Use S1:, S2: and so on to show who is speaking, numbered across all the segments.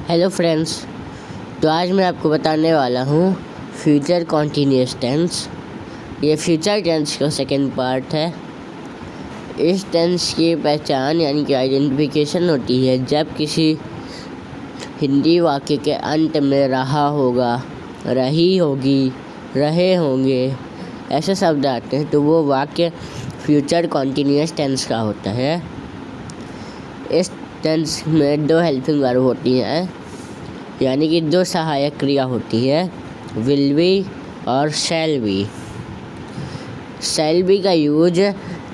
S1: Hello friends. तो आज मैं आपको बताने वाला हूँ फ्यूचर कॉन्टीन्यूअस टेंस। ये फ्यूचर टेंस का सेकंड पार्ट है। इस टेंस की पहचान यानी कि आइडेंटिफिकेशन होती है जब किसी हिंदी वाक्य के अंत में रहा होगा, रही होगी, रहे होंगे ऐसे शब्द आते हैं तो वो वाक्य फ्यूचर कॉन्टीन्यूअस टेंस का होता है। इस टेंस में दो हेल्पिंग वर्ब होती हैं, यानी कि दो सहायक क्रिया होती है, विल बी और शैल बी। शैल बी का यूज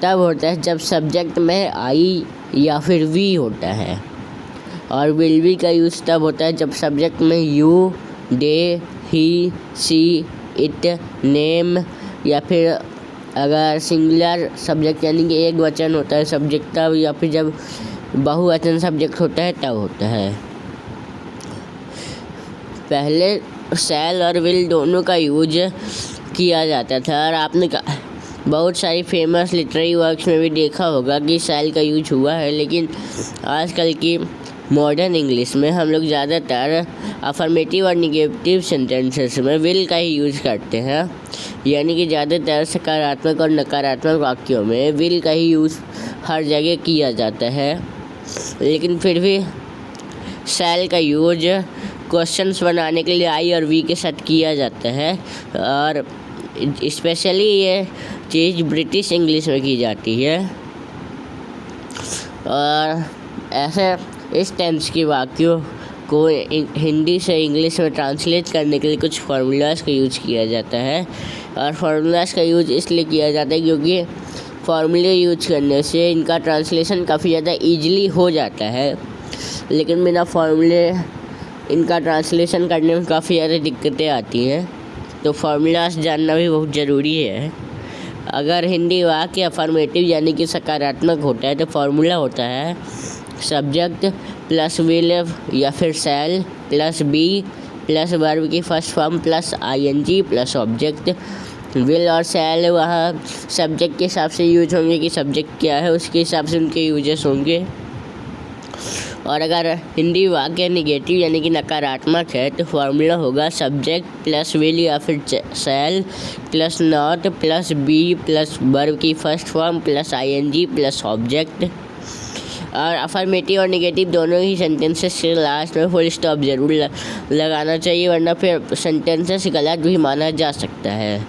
S1: तब होता है जब सब्जेक्ट में आई या फिर वी होता है, और विल बी का यूज तब होता है जब सब्जेक्ट में you, they, he, she, it, name या फिर अगर सिंगुलर सब्जेक्ट यानी कि एक वचन होता है सब्जेक्ट तब, या फिर जब बहुवचन सब्जेक्ट होता है तब होता है। पहले शैल और विल दोनों का यूज किया जाता था, और आपने बहुत सारी फेमस लिटरेरी वर्क्स में भी देखा होगा कि शैल का यूज हुआ है। लेकिन आजकल की मॉडर्न इंग्लिश में हम लोग ज़्यादातर अफर्मेटिव और निगेटिव सेंटेंसेस में विल का ही यूज करते हैं, यानी कि ज़्यादातर सकारात्मक और नकारात्मक वाक्यों में विल का ही यूज हर जगह किया जाता है। लेकिन फिर भी शैल का यूज क्वेश्चंस बनाने के लिए आई और वी के साथ किया जाता है, और स्पेशली ये चीज़ ब्रिटिश इंग्लिश में की जाती है। और ऐसे इस टेंस की वाक्यों को हिंदी से इंग्लिश में ट्रांसलेट करने के लिए कुछ फार्मूलाज का यूज किया जाता है, और फार्मूलाज का यूज इसलिए किया जाता है क्योंकि फार्मूले यूज करने से इनका ट्रांसलेशन काफ़ी ज़्यादा ईजिली हो जाता है। लेकिन बिना फार्मूले इनका ट्रांसलेशन करने में काफ़ी ज़्यादा दिक्कतें आती हैं, तो फार्मूलाज जानना भी बहुत ज़रूरी है। अगर हिंदी वाक्य अफर्मेटिव यानी कि सकारात्मक होता है तो फार्मूला होता है सब्जेक्ट प्लस विल या फिर shall plus be plus verb की first form plus ING plus object. Will और शैल वहाँ सब्जेक्ट के हिसाब से यूज होंगे कि सब्जेक्ट क्या है, उसके हिसाब से उनके यूजेस होंगे। और अगर हिंदी वाक्य निगेटिव यानी कि नकारात्मक है तो फार्मूला होगा सब्जेक्ट प्लस विल या फिर shall plus not plus be plus verb की first form plus ING plus object. और अफर्मेटिव और निगेटिव दोनों ही सेंटेंसेस के लास्ट में फुल स्टॉप ज़रूर लगाना चाहिए, वरना फिर सेंटेंसेस गलत भी माना जा सकता है।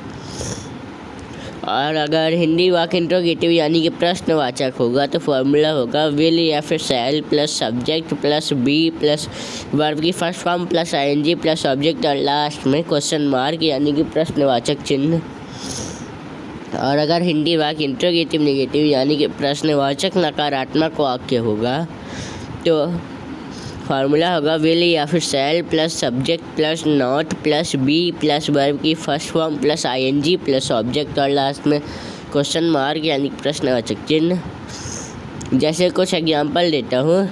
S1: और अगर हिंदी वाक्य इंट्रोगेटिव यानी कि प्रश्नवाचक होगा तो फार्मूला होगा विल या फिर shall plus subject plus be plus verb की first form plus ING plus object, और लास्ट में क्वेश्चन मार्क यानी कि प्रश्नवाचक चिन्ह। और अगर हिंदी वाक्य इंट्रोगेटिव निगेटिव यानी कि प्रश्नवाचक नकारात्मक वाक्य होगा तो फार्मूला होगा विल या फिर shall plus subject plus not plus be plus verb की first form plus ING plus object, और लास्ट में क्वेश्चन मार्क यानी प्रश्नवाचक चिन्ह। जैसे कुछ एग्जांपल देता हूँ,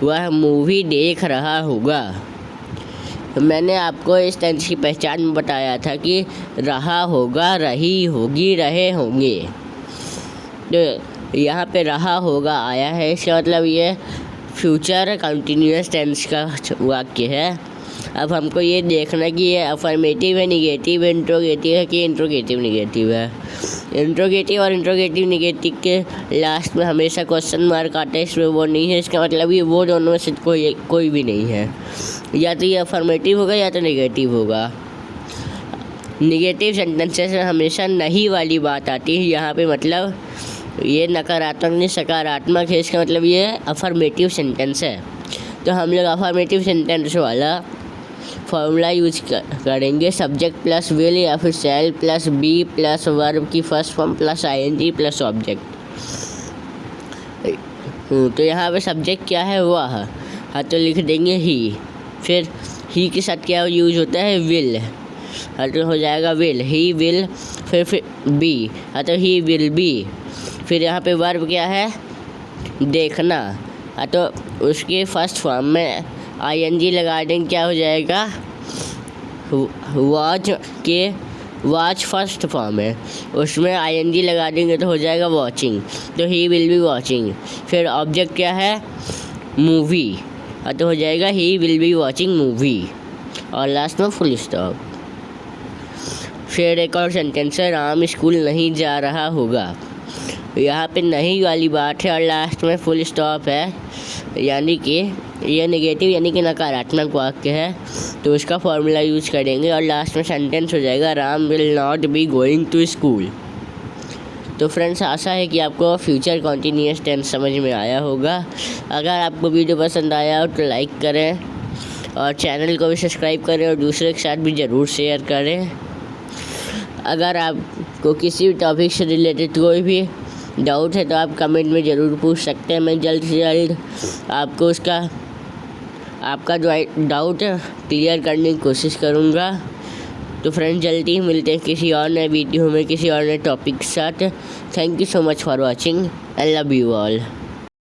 S1: वह मूवी देख रहा होगा। मैंने आपको इस टेंस की पहचान में बताया था कि रहा होगा, रही होगी, रहे होंगे। तो यहाँ पे रहा होगा आया है, इसका मतलब ये फ्यूचर कंटिन्यूअस टेंस का वाक्य है। अब हमको ये देखना कि ये अफर्मेटिव है, निगेटिव है, इंट्रोगेटिव है कि इंट्रोगेटिव निगेटिव है। इंट्रोगेटिव और इंट्रोगेटिव निगेटिव के लास्ट में हमेशा क्वेश्चन मार्क आता है, इसमें वो नहीं है, इसका मतलब ये वो दोनों में से कोई भी नहीं है। या तो ये अफर्मेटिव होगा या तो निगेटिव होगा। निगेटिव सेंटेंसेस में हमेशा नहीं वाली बात आती है, यहाँ पे मतलब ये नकारात्मक नहीं सकारात्मक है, इसका मतलब ये अफर्मेटिव सेंटेंस है। तो हम लोग अफर्मेटिव सेंटेंस वाला फॉर्मूला यूज करेंगे सब्जेक्ट प्लस विल या फिर shall plus be plus verb की first form plus ING plus object. तो यहाँ पे सब्जेक्ट क्या है वह, हाँ तो लिख देंगे ही। फिर ही के साथ क्या यूज होता है विल, हाँ तो हो जाएगा विल, ही विल। फिर बी, हाँ तो ही विल बी। फिर यहाँ पे वर्ब क्या है देखना, हाँ तो उसके फर्स्ट फॉर्म में आईएनजी लगा देंगे, क्या हो जाएगा वॉच के वॉच फर्स्ट फॉर्म है, उसमें आईएनजी लगा देंगे तो हो जाएगा वॉचिंग, तो ही विल बी वॉचिंग। फिर ऑब्जेक्ट क्या है मूवी, तो हो जाएगा he will be watching movie और लास्ट में फुल स्टॉप। फिर एक और सेंटेंस है, राम स्कूल नहीं जा रहा होगा। यहाँ पे नहीं वाली बात है और लास्ट में फुल स्टॉप है, यानी कि ये नेगेटिव यानी कि नकारात्मक वाक्य है, तो उसका फॉर्मूला यूज करेंगे और लास्ट में सेंटेंस हो जाएगा Ram will not be going to school. तो फ्रेंड्स, आशा है कि आपको फ्यूचर कॉन्टीन्यूअस टेंस समझ में आया होगा। अगर आपको वीडियो पसंद आया हो तो लाइक करें और चैनल को भी सब्सक्राइब करें और दूसरे के साथ भी ज़रूर शेयर करें। अगर आपको किसी भी टॉपिक से रिलेटेड कोई भी डाउट है तो आप कमेंट में ज़रूर पूछ सकते हैं। मैं जल्द से जल्द आपको आपका डाउट क्लियर करने की कोशिश करूँगा। तो फ्रेंड्स, जल्दी ही मिलते हैं किसी और नए वीडियो में किसी और नए टॉपिक के साथ। Thank you so much for watching. I love you all.